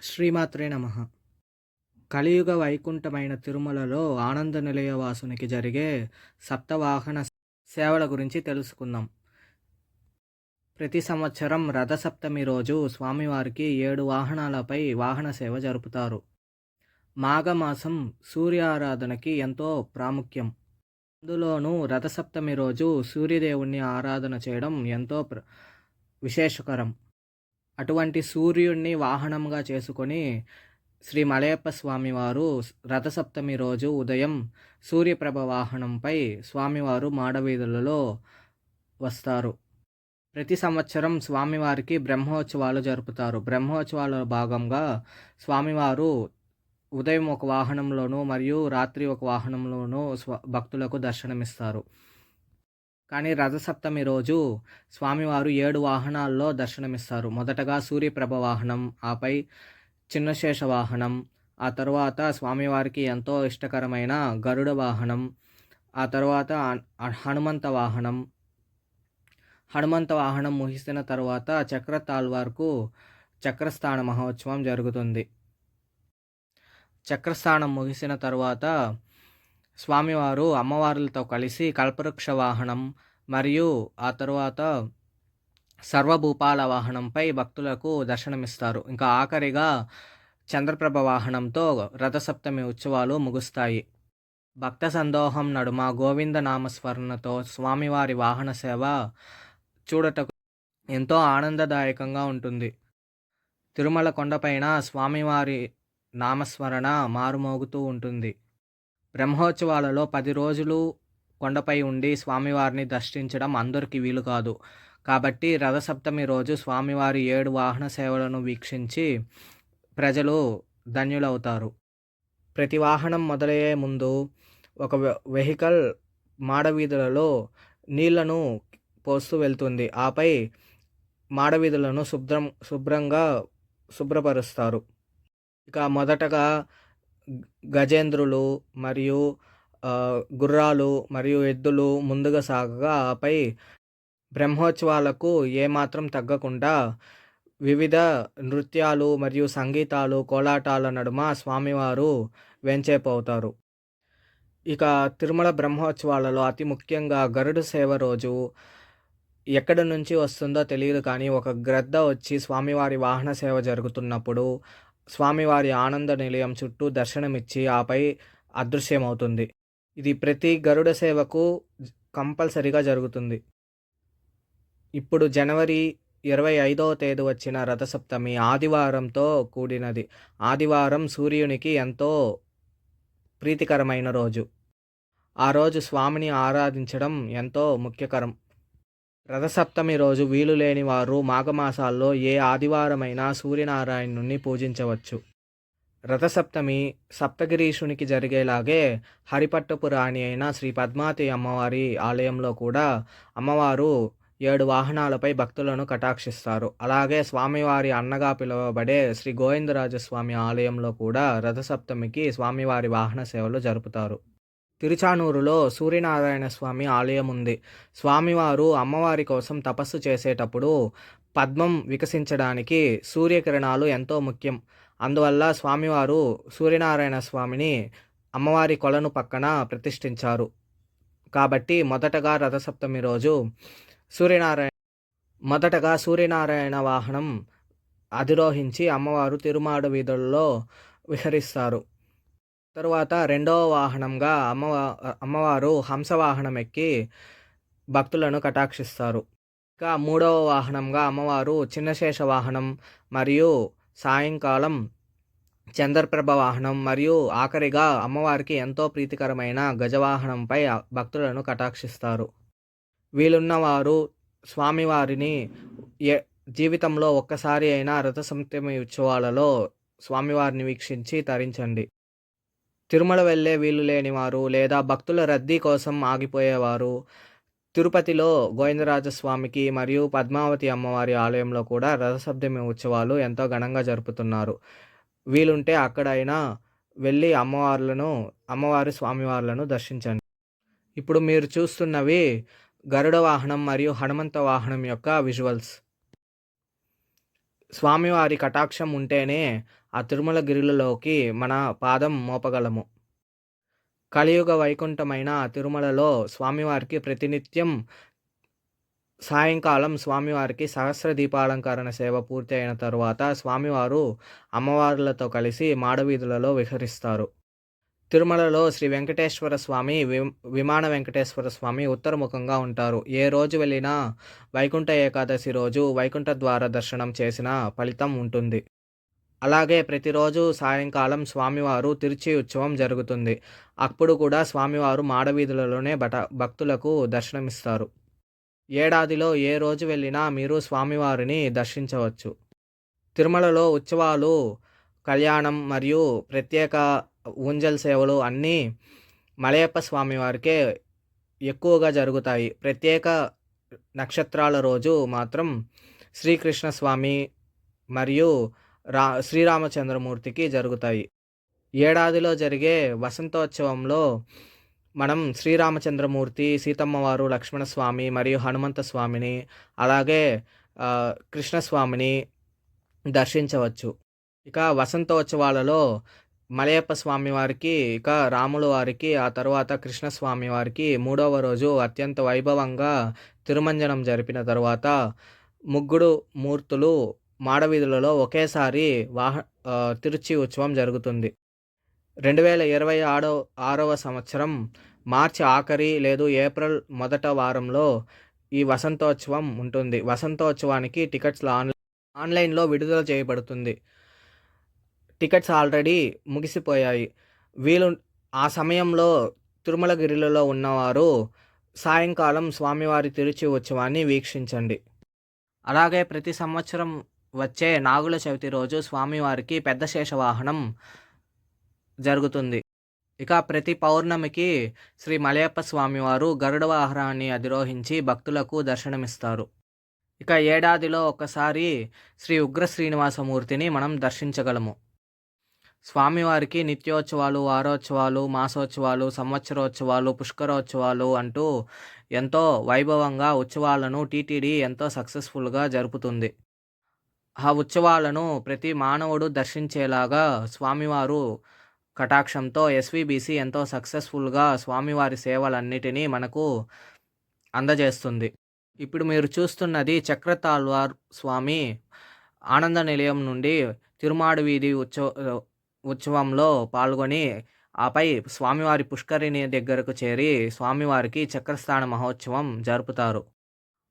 శ్రీమాత్రే నమః. కలియుగ వైకుంఠమైన తిరుమలలో ఆనంద నిలయవాసునికి జరిగే సప్తవాహన సేవల గురించి తెలుసుకుందాం. ప్రతి సంవత్సరం రథసప్తమి రోజు స్వామివారికి 7 వాహనాలపై వాహన సేవ జరుపుతారు. మాఘమాసం సూర్యారాధనకి ఎంతో ప్రాముఖ్యం. అందులోనూ రథసప్తమి రోజు సూర్యదేవుణ్ణి ఆరాధన చేయడం ఎంతో విశేషకరం. అటువంటి సూర్యుడిని వాహనంగా చేసుకొని శ్రీ మలయప్ప స్వామివారు రథసప్తమి రోజు ఉదయం సూర్యప్రభ వాహనంపై స్వామివారు మాడవీధులలో వస్తారు. ప్రతి సంవత్సరం స్వామివారికి బ్రహ్మోత్సవాలు జరుపుతారు. బ్రహ్మోత్సవాల భాగంగా స్వామివారు ఉదయం ఒక వాహనంలోనూ మరియు రాత్రి ఒక వాహనంలోనూ భక్తులకు దర్శనమిస్తారు. కానీ రథసప్తమి రోజు స్వామివారు 7 వాహనాల్లో దర్శనమిస్తారు. మొదటగా సూర్యప్రభ వాహనం, ఆపై చిన్నశేష వాహనం, ఆ తరువాత స్వామివారికి ఎంతో ఇష్టకరమైన గరుడ వాహనం, ఆ తరువాత హనుమంత వాహనం. హనుమంత వాహనం ముగిసిన తరువాత చక్రతాళ్వార్కు చక్రస్థాన మహోత్సవం జరుగుతుంది. చక్రస్థానం ముగిసిన తరువాత స్వామివారు అమ్మవార్లతో కలిసి కల్పవృక్ష వాహనం మరియు ఆ తరువాత సర్వభూపాల వాహనంపై భక్తులకు దర్శనమిస్తారు. ఇంకా ఆఖరిగా చంద్రప్రభ వాహనంతో రథసప్తమి ఉత్సవాలు ముగుస్తాయి. భక్త సందోహం నడుమ గోవింద నామస్మరణతో స్వామివారి వాహన సేవ చూడటకు ఎంతో ఆనందదాయకంగా ఉంటుంది. తిరుమల కొండపైన స్వామివారి నామస్మరణ మారుమోగుతూ ఉంటుంది. బ్రహ్మోత్సవాలలో 10 రోజులు కొండపై ఉండి స్వామివారిని దర్శించడం అందరికీ వీలు కాదు. కాబట్టి రథసప్తమి రోజు స్వామివారి 7 వాహన సేవలను వీక్షించి ప్రజలు ధన్యులవుతారు. ప్రతి వాహనం మొదలయ్యే ముందు ఒక వెహికల్ మాడవీధులలో నీళ్లను పోస్తూ వెళ్తుంది. ఆపై మాడవీధులను శుభ్రంగా శుభ్రపరుస్తారు. ఇక మొదటగా గజేంద్రులు మరియు గుర్రాలు మరియు ఎద్దులు ముందుగా సాగగా, ఆపై బ్రహ్మోత్సవాలకు ఏమాత్రం తగ్గకుండా వివిధ నృత్యాలు మరియు సంగీతాలు, కోలాటాల నడుమ స్వామివారు వెంచేపవుతారు. ఇక తిరుమల బ్రహ్మోత్సవాలలో అతి ముఖ్యంగా గరుడ సేవ రోజు ఎక్కడి నుంచి వస్తుందో తెలియదు, కానీ ఒక గ్రద్ద వచ్చి స్వామివారి వాహన సేవ జరుగుతున్నప్పుడు స్వామివారి ఆనంద నిలయం చుట్టూ దర్శనమిచ్చి ఆపై అదృశ్యమవుతుంది. ఇది ప్రతి గరుడ సేవకు కంపల్సరిగా జరుగుతుంది. ఇప్పుడు జనవరి 25వ తేదీ వచ్చిన రథసప్తమి ఆదివారంతో కూడినది. ఆదివారం సూర్యునికి ఎంతో ప్రీతికరమైన రోజు. ఆ రోజు స్వామిని ఆరాధించడం ఎంతో ముఖ్యకరం. రథసప్తమి రోజు వీలు లేని వారు మాఘమాసాల్లో ఏ ఆదివారమైనా సూర్యనారాయణుని పూజించవచ్చు. రథసప్తమి సప్తగిరీషునికి జరిగేలాగే హరిపట్టపు రాణి అయిన శ్రీ పద్మావతి అమ్మవారి ఆలయంలో కూడా అమ్మవారు 7 వాహనాలపై భక్తులను కటాక్షిస్తారు. అలాగే స్వామివారి అన్నగా పిలువబడే శ్రీ గోవిందరాజస్వామి ఆలయంలో కూడా రథసప్తమికి స్వామివారి వాహన సేవలు జరుపుతారు. తిరుచానూరులో సూర్యనారాయణ స్వామి ఆలయం ఉంది. స్వామివారు అమ్మవారి కోసం తపస్సు చేసేటప్పుడు పద్మం వికసించడానికి సూర్యకిరణాలు ఎంతో ముఖ్యం. అందువల్ల స్వామివారు సూర్యనారాయణ స్వామిని అమ్మవారి కొలను పక్కన ప్రతిష్ఠించారు. కాబట్టి మొదటగా రథసప్తమి రోజు సూర్యనారాయణ వాహనం అధిరోహించి అమ్మవారు తిరుమాడ వీధుల్లో విహరిస్తారు. తరువాత రెండవ వాహనంగా అమ్మవారు హంసవాహనం ఎక్కి భక్తులను కటాక్షిస్తారు. ఇంకా మూడవ వాహనంగా అమ్మవారు చిన్నశేష వాహనం మరియు సాయంకాలం చంద్రప్రభ వాహనం మరియు ఆఖరిగా అమ్మవారికి ఎంతో ప్రీతికరమైన గజవాహనంపై భక్తులను కటాక్షిస్తారు. వీలున్నవారు స్వామివారిని జీవితంలో ఒక్కసారి అయినా రథసప్తమి ఉత్సవాలలో స్వామివారిని వీక్షించి తరించండి. తిరుమల వెళ్ళే వీలు లేని వారు లేదా భక్తుల రద్దీ కోసం ఆగిపోయేవారు తిరుపతిలో గోవిందరాజస్వామికి మరియు పద్మావతి అమ్మవారి ఆలయంలో కూడా రథసప్తమి ఉత్సవాలు ఎంతో ఘనంగా జరుపుతున్నారు. వీలుంటే అక్కడైనా వెళ్ళి అమ్మవారి స్వామివార్లను దర్శించండి. ఇప్పుడు మీరు చూస్తున్నవి గరుడ వాహనం మరియు హనుమంత వాహనం యొక్క విజువల్స్. స్వామివారి కటాక్షం ఉంటేనే ఆ తిరుమలగిరిలోకి మన పాదం మోపగలము. కలియుగ వైకుంఠమైన తిరుమలలో స్వామివారికి ప్రతినిత్యం సాయంకాలం స్వామివారికి సహస్ర దీపాలంకరణ సేవ పూర్తి అయిన తరువాత స్వామివారు అమ్మవార్లతో కలిసి మాడవీధులలో విహరిస్తారు. తిరుమలలో శ్రీ వెంకటేశ్వర స్వామి విమాన వెంకటేశ్వర స్వామి ఉత్తరముఖంగా ఉంటారు. ఏ రోజు వెళ్ళినా వైకుంఠ ఏకాదశి రోజు వైకుంఠ ద్వార దర్శనం చేసిన ఫలితం ఉంటుంది. అలాగే ప్రతిరోజు సాయంకాలం స్వామివారు తిరుచి ఉత్సవం జరుగుతుంది. అప్పుడు కూడా స్వామివారు మాడవీధులలోనే భక్తులకు దర్శనమిస్తారు. ఏడాదిలో ఏ రోజు వెళ్ళినా మీరు స్వామివారిని దర్శించవచ్చు. తిరుమలలో ఉత్సవాలు, కళ్యాణం మరియు ప్రత్యేక ఊంజల్ సేవలు అన్నీ మలయప్ప స్వామివారికే ఎక్కువగా జరుగుతాయి. ప్రత్యేక నక్షత్రాల రోజు మాత్రం శ్రీకృష్ణ స్వామి మరియు శ్రీరామచంద్రమూర్తికి జరుగుతాయి. ఏడాదిలో జరిగే వసంతోత్సవంలో మనం శ్రీరామచంద్రమూర్తి, సీతమ్మవారు, లక్ష్మణస్వామి మరియు హనుమంత స్వామిని, అలాగే కృష్ణస్వామిని దర్శించవచ్చు. ఇక వసంతోత్సవాలలో మలయప్ప స్వామి వారికి, ఇక రాముల వారికి, ఆ తర్వాత కృష్ణస్వామి వారికి 3వ రోజు అత్యంత వైభవంగా తిరుమంజనం జరిపిన తరువాత ముగ్గురు మూర్తులు మాడవీధులలో ఒకేసారి తిరుచి ఉత్సవం జరుగుతుంది. 2026వ సంవత్సరం మార్చి ఆఖరి లేదు ఏప్రిల్ మొదట వారంలో ఈ వసంతోత్సవం ఉంటుంది. వసంతోత్సవానికి టికెట్స్ ఆన్లైన్లో విడుదల చేయబడుతుంది. టికెట్స్ ఆల్రెడీ ముగిసిపోయాయి. ఆ సమయంలో తిరుమలగిరిలో ఉన్నవారు సాయంకాలం స్వామివారి తిరుచి ఉత్సవాన్ని వీక్షించండి. అలాగే ప్రతి సంవత్సరం వచ్చే నాగుల చవితి రోజు స్వామివారికి పెద్ద శేషవాహనం జరుగుతుంది. ఇక ప్రతి పౌర్ణమికి శ్రీ మలయప్ప స్వామివారు గరుడ వాహనాన్ని అధిరోహించి భక్తులకు దర్శనమిస్తారు. ఇక ఏడాదిలో ఒకసారి శ్రీ ఉగ్ర శ్రీనివాసమూర్తిని మనం దర్శించగలము. స్వామివారికి నిత్యోత్సవాలు, వారోత్సవాలు, మాసోత్సవాలు, సంవత్సరోత్సవాలు, పుష్కరోత్సవాలు అంటూ ఎంతో వైభవంగా ఉత్సవాలను టీటీడీ ఎంతో సక్సెస్ఫుల్గా జరుపుతుంది. ఆ ఉత్సవాలను ప్రతి మానవుడు దర్శించేలాగా స్వామివారు కటాక్షంతో ఎస్వీబీసీ ఎంతో సక్సెస్ఫుల్గా స్వామివారి సేవలన్నిటినీ మనకు అందజేస్తుంది. ఇప్పుడు మీరు చూస్తున్నది చక్రతాళ్వార్ స్వామి ఆనంద నిలయం నుండి తిరుమాడ వీధి ఉత్సవంలో పాల్గొని ఆపై స్వామివారి పుష్కరిణి దగ్గరకు చేరి స్వామివారికి చక్రస్థాన మహోత్సవం జరుపుతారు.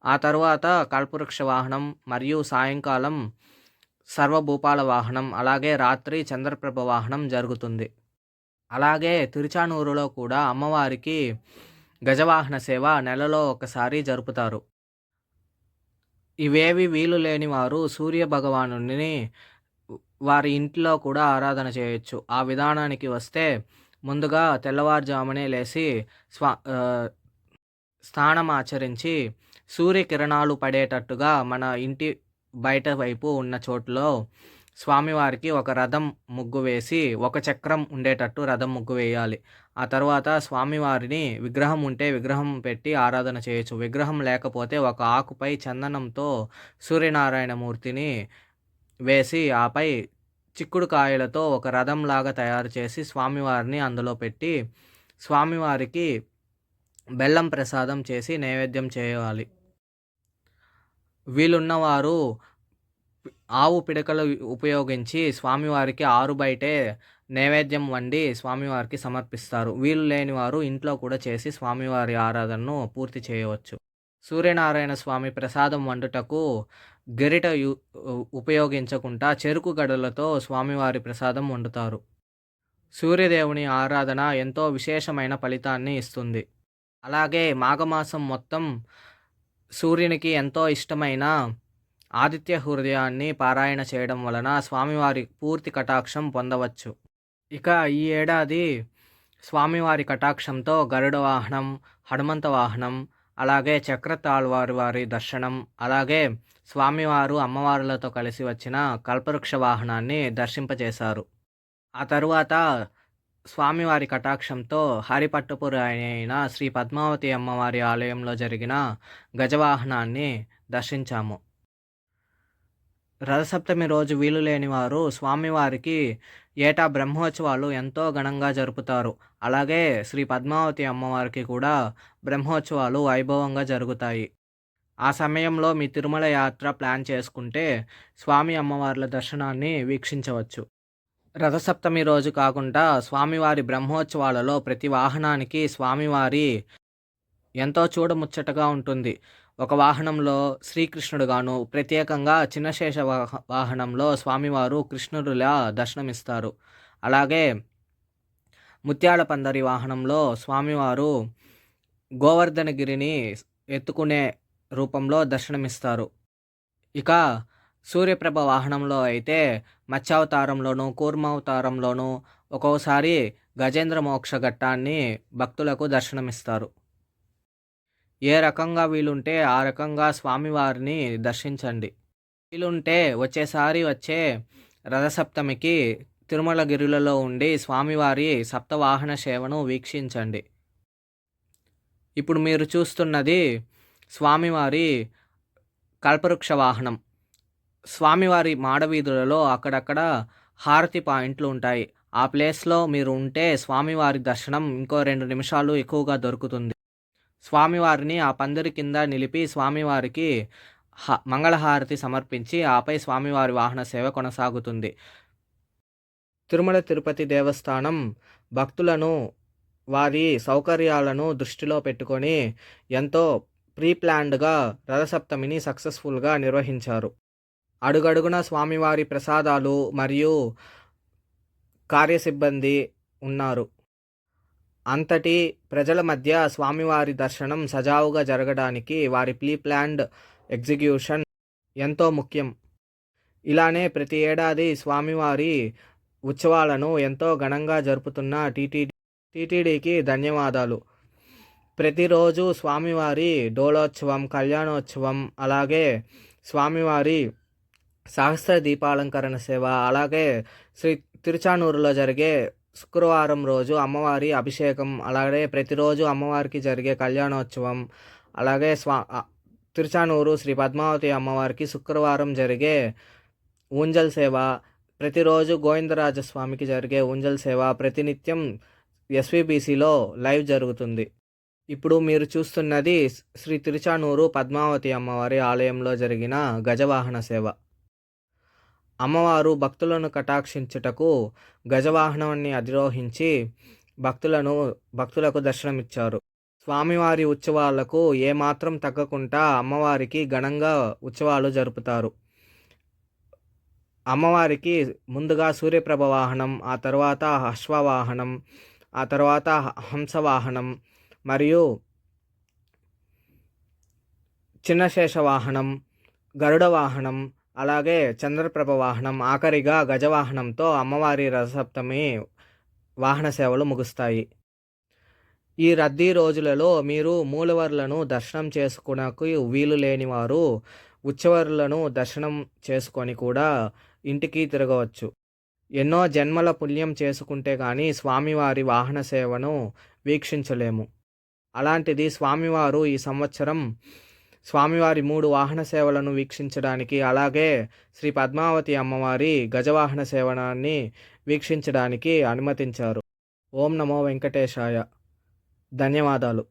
ఆ తరువాత కల్పవృక్ష వాహనం మరియు సాయంకాలం సర్వభూపాల వాహనం, అలాగే రాత్రి చంద్రప్రభ వాహనం జరుగుతుంది. అలాగే తిరుచానూరులో కూడా అమ్మవారికి గజవాహన సేవ నెలలో ఒకసారి జరుపుతారు. ఇవేవి వీలు లేని వారు సూర్య భగవానుని వారి ఇంట్లో కూడా ఆరాధన చేయొచ్చు. ఆ విధానానికి వస్తే ముందుగా తెల్లవారుజామునే లేచి స్నానం ఆచరించి సూర్యకిరణాలు పడేటట్టుగా మన ఇంటి బయట వైపు ఉన్న చోటులో స్వామివారికి ఒక రథం ముగ్గు వేసి ఒక చక్రం ఉండేటట్టు రథం ముగ్గు వేయాలి. ఆ తర్వాత స్వామివారిని విగ్రహం ఉంటే విగ్రహం పెట్టి ఆరాధన చేయొచ్చు. విగ్రహం లేకపోతే ఒక ఆకుపై చందనంతో సూర్యనారాయణమూర్తిని వేసి ఆపై చిక్కుడు కాయలతో ఒక రథంలాగా తయారు చేసి స్వామివారిని అందులో పెట్టి స్వామివారికి బెల్లం ప్రసాదం చేసి నైవేద్యం చేయాలి. వీలున్నవారు ఆవు పిడకలు ఉపయోగించి స్వామివారికి ఆరు బయటే నైవేద్యం వండి స్వామివారికి సమర్పిస్తారు. వీలు లేని వారు ఇంట్లో కూడా చేసి స్వామివారి ఆరాధనను పూర్తి చేయవచ్చు. సూర్యనారాయణ స్వామి ప్రసాదం వండుటకు గరిట ఉపయోగించకుండా చెరుకు గడలతో స్వామివారి ప్రసాదం వండుతారు. సూర్యదేవుని ఆరాధన ఎంతో విశేషమైన ఫలితాన్ని ఇస్తుంది. అలాగే మాఘమాసం మొత్తం సూర్యునికి ఎంతో ఇష్టమైన ఆదిత్య హృదయాన్ని పారాయణ చేయడం వలన స్వామివారి పూర్తి కటాక్షం పొందవచ్చు. ఇక ఈ ఏడాది స్వామివారి కటాక్షంతో గరుడ వాహనం, హనుమంత వాహనం, అలాగే చక్రతాళ్వారి వారి దర్శనం, అలాగే స్వామివారు అమ్మవారులతో కలిసి వచ్చిన కల్పవృక్ష వాహనాన్ని దర్శింపజేశారు. ఆ తరువాత స్వామివారి కటాక్షంతో హరిపట్టపురి అయిన శ్రీ పద్మావతి అమ్మవారి ఆలయంలో జరిగిన గజవాహనాన్ని దర్శించాము. రథసప్తమి రోజు వీలు లేని వారు స్వామివారికి ఏటా బ్రహ్మోత్సవాలు ఎంతో ఘనంగా జరుపుతారు. అలాగే శ్రీ పద్మావతి అమ్మవారికి కూడా బ్రహ్మోత్సవాలు వైభవంగా జరుగుతాయి. ఆ సమయంలో మీ తిరుమల యాత్ర ప్లాన్ చేసుకుంటే స్వామి అమ్మవార్ల దర్శనాన్ని వీక్షించవచ్చు. రథసప్తమి రోజు కాకుండా స్వామివారి బ్రహ్మోత్సవాలలో ప్రతి వాహనానికి స్వామివారి ఎంతో చూడముచ్చటగా ఉంటుంది. ఒక వాహనంలో శ్రీకృష్ణుడుగాను, ప్రత్యేకంగా చిన్నశేష వాహనంలో స్వామివారు కృష్ణుడిలా దర్శనమిస్తారు. అలాగే ముత్యాల పందిరి వాహనంలో స్వామివారు గోవర్ధనగిరిని ఎత్తుకునే రూపంలో దర్శనమిస్తారు. ఇక సూర్యప్రభ వాహనంలో అయితే మత్స్యావతారంలోను, కూర్మావతారంలోను, ఒక్కోసారి గజేంద్ర మోక్ష ఘట్టాన్ని భక్తులకు దర్శనమిస్తారు. ఏ రకంగా వీలుంటే ఆ రకంగా స్వామివారిని దర్శించండి. వీలుంటే వచ్చే రథసప్తమికి తిరుమలగిరులలో ఉండి స్వామివారి సప్తవాహన సేవను వీక్షించండి. ఇప్పుడు మీరు చూస్తున్నది స్వామివారి కల్పవృక్ష వాహనం. స్వామివారి మాడవీధులలో అక్కడక్కడ హారతి పాయింట్లు ఉంటాయి. ఆ ప్లేస్లో మీరు ఉంటే స్వామివారి దర్శనం ఇంకో 2 నిమిషాలు ఎక్కువగా దొరుకుతుంది. స్వామివారిని ఆ పందిరి కింద నిలిపి స్వామివారికి మంగళహారతి సమర్పించి ఆపై స్వామివారి వాహన సేవ కొనసాగుతుంది. తిరుమల తిరుపతి దేవస్థానం భక్తులను వారి సౌకర్యాలను దృష్టిలో పెట్టుకొని ఎంతో ప్లాన్డ్గా రథసప్తమిని సక్సెస్ఫుల్గా నిర్వహించారు. అడుగడుగున స్వామివారి ప్రసాదాలు మరియు కార్యసిబ్బంది ఉన్నారు. అంతటి ప్రజల మధ్య స్వామివారి దర్శనం సజావుగా జరగడానికి వారి ప్లాన్డ్ ఎగ్జిక్యూషన్ ఎంతో ముఖ్యం. ఇలానే ప్రతి ఏడాది స్వామివారి ఉత్సవాలను ఎంతో ఘనంగా జరుపుతున్న టీటీడీకి ధన్యవాదాలు. ప్రతిరోజు స్వామివారి డోలోత్సవం, కళ్యాణోత్సవం, అలాగే స్వామివారి సహస్ర దీపాలంకరణ సేవ, అలాగే శ్రీ తిరుచానూరులో జరిగే శుక్రవారం రోజు అమ్మవారి అభిషేకం, అలాగే ప్రతిరోజు అమ్మవారికి జరిగే కళ్యాణోత్సవం, అలాగే తిరుచానూరు శ్రీ పద్మావతి అమ్మవారికి శుక్రవారం జరిగే ఊంజల్ సేవ, ప్రతిరోజు గోవిందరాజస్వామికి జరిగే ఊంజల్ సేవ ప్రతినిత్యం ఎస్విబిసిలో లైవ్ జరుగుతుంది. ఇప్పుడు మీరు చూస్తున్నది శ్రీ తిరుచానూరు పద్మావతి అమ్మవారి ఆలయంలో జరిగిన గజవాహన సేవ. అమ్మవారు భక్తులను కటాక్షించుటకు గజవాహనాన్ని అధిరోహించి భక్తులకు దర్శనమిచ్చారు. స్వామివారి ఉత్సవాలకు ఏమాత్రం తగ్గకుండా అమ్మవారికి ఘనంగా ఉత్సవాలు జరుపుతారు. అమ్మవారికి ముందుగా సూర్యప్రభ వాహనం, ఆ తర్వాత అశ్వవాహనం, ఆ తర్వాత హంసవాహనం మరియు చిన్నశేష వాహనం, గరుడ వాహనం, అలాగే చంద్రప్రభ వాహనం, ఆఖరిగా గజవాహనంతో అమ్మవారి రథసప్తమి వాహన సేవలు ముగుస్తాయి. ఈ రద్దీ రోజులలో మీరు మూలవర్లను దర్శనం చేసుకునకు వీలు లేని వారు ఉత్సవాలను దర్శనం చేసుకొని కూడా ఇంటికి తిరగవచ్చు. ఎన్నో జన్మల పుణ్యం చేసుకుంటే కానీ స్వామివారి వాహన సేవను వీక్షించలేము. అలాంటిది స్వామివారు ఈ సంవత్సరం స్వామివారి 3 వాహన సేవలను వీక్షించడానికి, అలాగే శ్రీ పద్మావతి అమ్మవారి గజవాహన సేవనాన్ని వీక్షించడానికి అనుమతించారు. ఓం నమో వెంకటేశాయ. ధన్యవాదాలు.